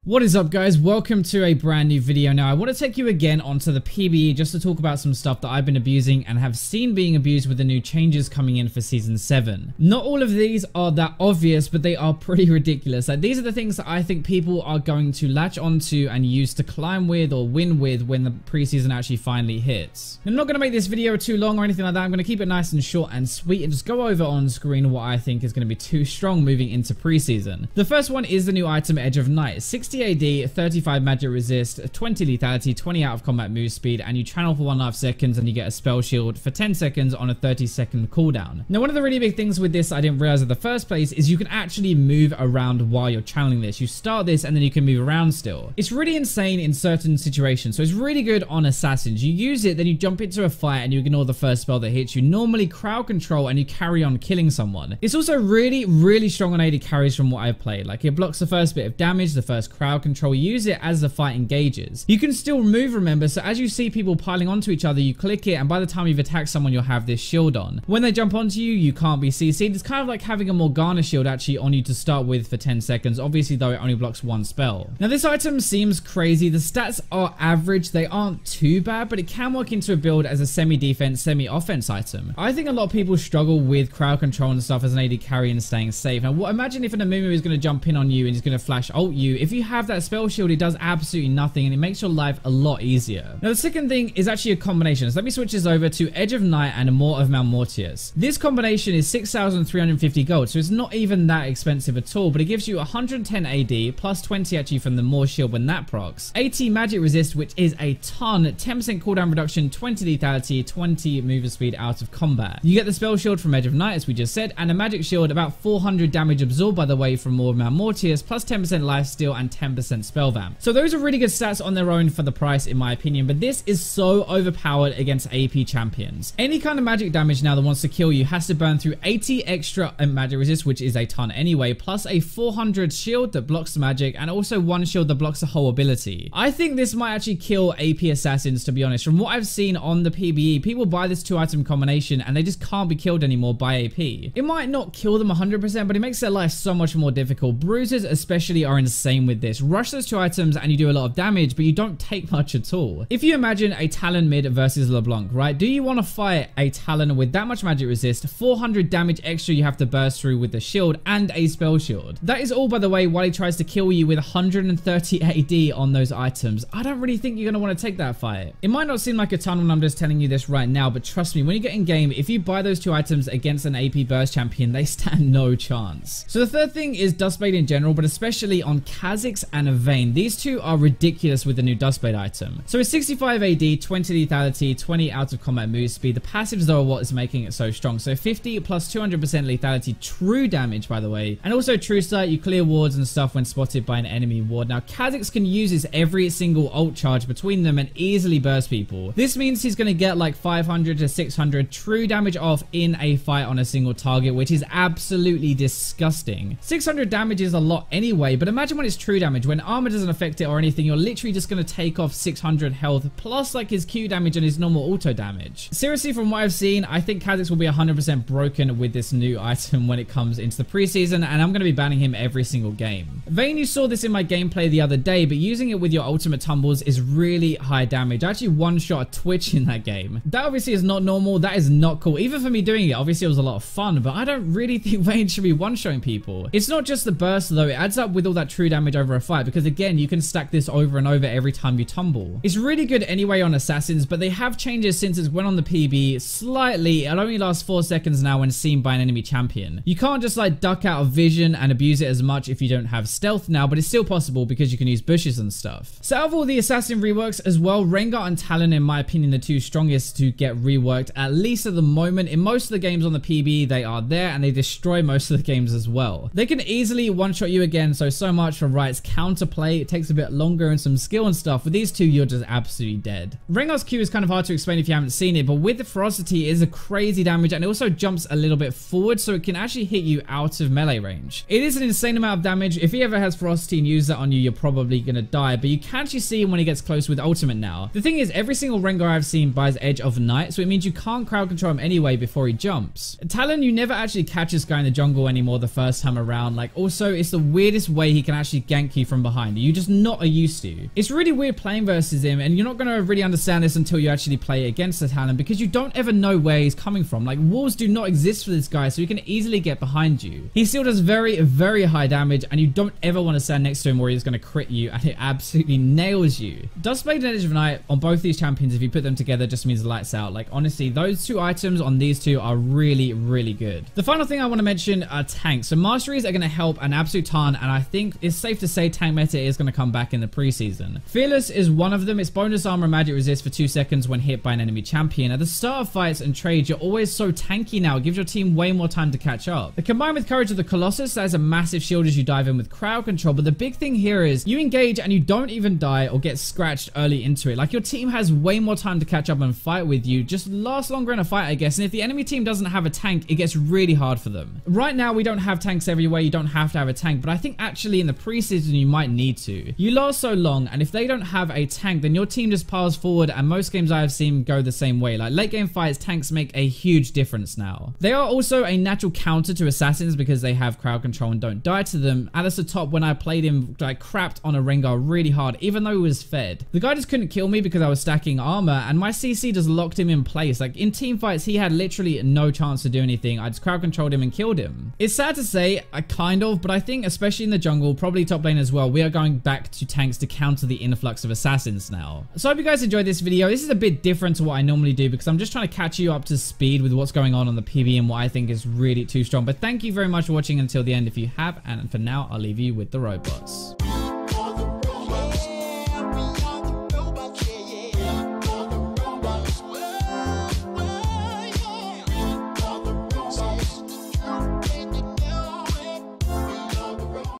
What is up, guys? Welcome to a brand new video. Now I want to take you again onto the PBE just to talk about some stuff that I've been abusing and have seen being abused with the new changes coming in for season 7. Not all of these are that obvious, but they are pretty ridiculous. Like, these are the things that I think people are going to latch onto and use to climb with or win with when the preseason actually finally hits. I'm not going to make this video too long or anything like that. I'm going to keep it nice and short and sweet and just go over on screen what I think is going to be too strong moving into preseason. The first one is the new item Edge of Night. 60 AD, 35 magic resist, 20 lethality, 20 out of combat move speed, and you channel for 1.5 seconds and you get a spell shield for 10 seconds on a 30-second cooldown. Now, one of the really big things with this I didn't realize in the first place is you can actually move around while you're channeling this. You start this and then you can move around still. It's really insane in certain situations, so it's really good on assassins. You use it, then you jump into a fight and you ignore the first spell that hits you. Normally crowd control and you carry on killing someone. It's also really strong on AD carries from what I've played. Like, it blocks the first bit of damage, the first crowd control. Use it as the fight engages. You can still move, remember, so as you see people piling onto each other, you click it and by the time you've attacked someone, you'll have this shield on. When they jump onto you, you can't be CC'd. It's kind of like having a Morgana shield actually on you to start with for 10 seconds. Obviously though, it only blocks one spell. Now this item seems crazy. The stats are average. They aren't too bad, but it can work into a build as a semi-defense, semi-offense item. I think a lot of people struggle with crowd control and stuff as an AD carry and staying safe. Now imagine if an Amumu is going to jump in on you and he's going to flash ult you. If you have that spell shield, it does absolutely nothing and it makes your life a lot easier. Now the second thing is actually a combination. So let me switch this over to Edge of Night and More of Malmortius. This combination is 6,350 gold, so it's not even that expensive at all, but it gives you 110 AD plus 20 actually from the More shield when that procs, 80 magic resist, which is a ton, 10% cooldown reduction, 20 lethality, 20 movement speed out of combat. You get the spell shield from Edge of Night as we just said, and a magic shield, about 400 damage absorbed by the way from More of Malmortius, plus 10% lifesteal and 10% spell vamp. So those are really good stats on their own for the price in my opinion, but this is so overpowered against AP champions. Any kind of magic damage now that wants to kill you has to burn through 80 extra magic resist, which is a ton anyway, plus a 400 shield that blocks the magic and also one shield that blocks the whole ability. I think this might actually kill AP assassins, to be honest. From what I've seen on the PBE, people buy this 2-item combination and they just can't be killed anymore by AP. It might not kill them 100%, but it makes their life so much more difficult. Bruisers especially are insane with this. Rush those 2 items and you do a lot of damage, but you don't take much at all. If you imagine a Talon mid versus LeBlanc, right? Do you want to fight a Talon with that much magic resist, 400 damage extra you have to burst through with the shield, and a spell shield? That is all, by the way, while he tries to kill you with 130 AD on those items. I don't really think you're going to want to take that fight. It might not seem like a ton when I'm just telling you this right now, but trust me, when you get in game, if you buy those 2 items against an AP burst champion, they stand no chance. So the third thing is Dustblade in general, but especially on Kha'Zix and Vayne. These two are ridiculous with the new Dustblade item. So it's 65 AD, 20 lethality, 20 out of combat move speed. The passives though are what is making it so strong. So 50 plus 200% lethality, true damage by the way, and also true sight. You clear wards and stuff when spotted by an enemy ward. Now Kha'Zix can use his every single ult charge between them and easily burst people. This means he's going to get like 500 to 600 true damage off in a fight on a single target, which is absolutely disgusting. 600 damage is a lot anyway, but imagine when it's true damage, when armor doesn't affect it or anything, you're literally just going to take off 600 health plus like his Q damage and his normal auto damage. Seriously, from what I've seen, I think Kha'Zix will be 100% broken with this new item when it comes into the preseason, and I'm going to be banning him every single game. Vayne, you saw this in my gameplay the other day, but using it with your ultimate tumbles is really high damage. I actually one-shot Twitch in that game. That obviously is not normal. That is not cool. Even for me doing it, obviously it was a lot of fun, but I don't really think Vayne should be one-shotting people. It's not just the burst though, it adds up with all that true damage over a fight, because again, you can stack this over and over every time you tumble. It's really good anyway on assassins, but they have changes since it went on the PB slightly. It only lasts 4 seconds now when seen by an enemy champion. You can't just like duck out of vision and abuse it as much if you don't have stealth now, but it's still possible because you can use bushes and stuff. So out of all the assassin reworks as well, Rengar and Talon in my opinion the 2 strongest to get reworked, at least at the moment. In most of the games on the PB they are there and they destroy most of the games as well. They can easily one-shot you again, so much for Riot's counterplay. It takes a bit longer and some skill and stuff. With these 2 you're just absolutely dead. Rengar's Q is kind of hard to explain if you haven't seen it, but with the ferocity it is a crazy damage and it also jumps a little bit forward, so it can actually hit you out of melee range. It is an insane amount of damage. If he ever has ferocity and uses that on you, you're probably gonna die, but you can actually see him when he gets close with ultimate now. The thing is, every single Rengar I've seen buys Edge of Night, so it means you can't crowd control him anyway before he jumps. Talon, you never actually catch this guy in the jungle anymore the first time around. Like, also it's the weirdest way he can actually gank you from behind. You just not are used to. It's really weird playing versus him, and you're not going to really understand this until you actually play against the talent, because you don't ever know where he's coming from. Like, walls do not exist for this guy, so he can easily get behind you. He still does very, very high damage, and you don't ever want to stand next to him where he's going to crit you, and it absolutely nails you. Duskblade and Edge of Night on both these champions, if you put them together, just means lights out. Like, honestly, those two items on these two are really, really good. The final thing I want to mention are tanks. So masteries are going to help an absolute ton, and I think it's safe to say tank meta is going to come back in the preseason. Fearless is one of them. It's bonus armor and magic resist for 2 seconds when hit by an enemy champion. At the start of fights and trades, you're always so tanky now. It gives your team way more time to catch up. The combined with Courage of the Colossus, that is a massive shield as you dive in with crowd control, but the big thing here is you engage and you don't even die or get scratched early into it. Like, your team has way more time to catch up and fight with you, just last longer in a fight, I guess. And if the enemy team doesn't have a tank, it gets really hard for them. Right now, we don't have tanks everywhere. You don't have to have a tank, but I think actually in the preseason, you might need to. You last so long, and if they don't have a tank, then your team just piles forward, and most games I have seen go the same way. Like, late game fights, tanks make a huge difference now. They are also a natural counter to assassins because they have crowd control and don't die to them. Alice the Top, when I played him, like, crapped on a Rengar really hard, even though he was fed. The guy just couldn't kill me because I was stacking armor, and my CC just locked him in place. Like, in team fights, he had literally no chance to do anything. I just crowd controlled him and killed him. It's sad to say, kind of, but I think especially in the jungle, probably top lane as well, we are going back to tanks to counter the influx of assassins now. So I hope you guys enjoyed this video. This is a bit different to what I normally do because I'm just trying to catch you up to speed with what's going on the PB and what I think is really too strong. But thank you very much for watching until the end if you have, and for now, I'll leave you with the robots.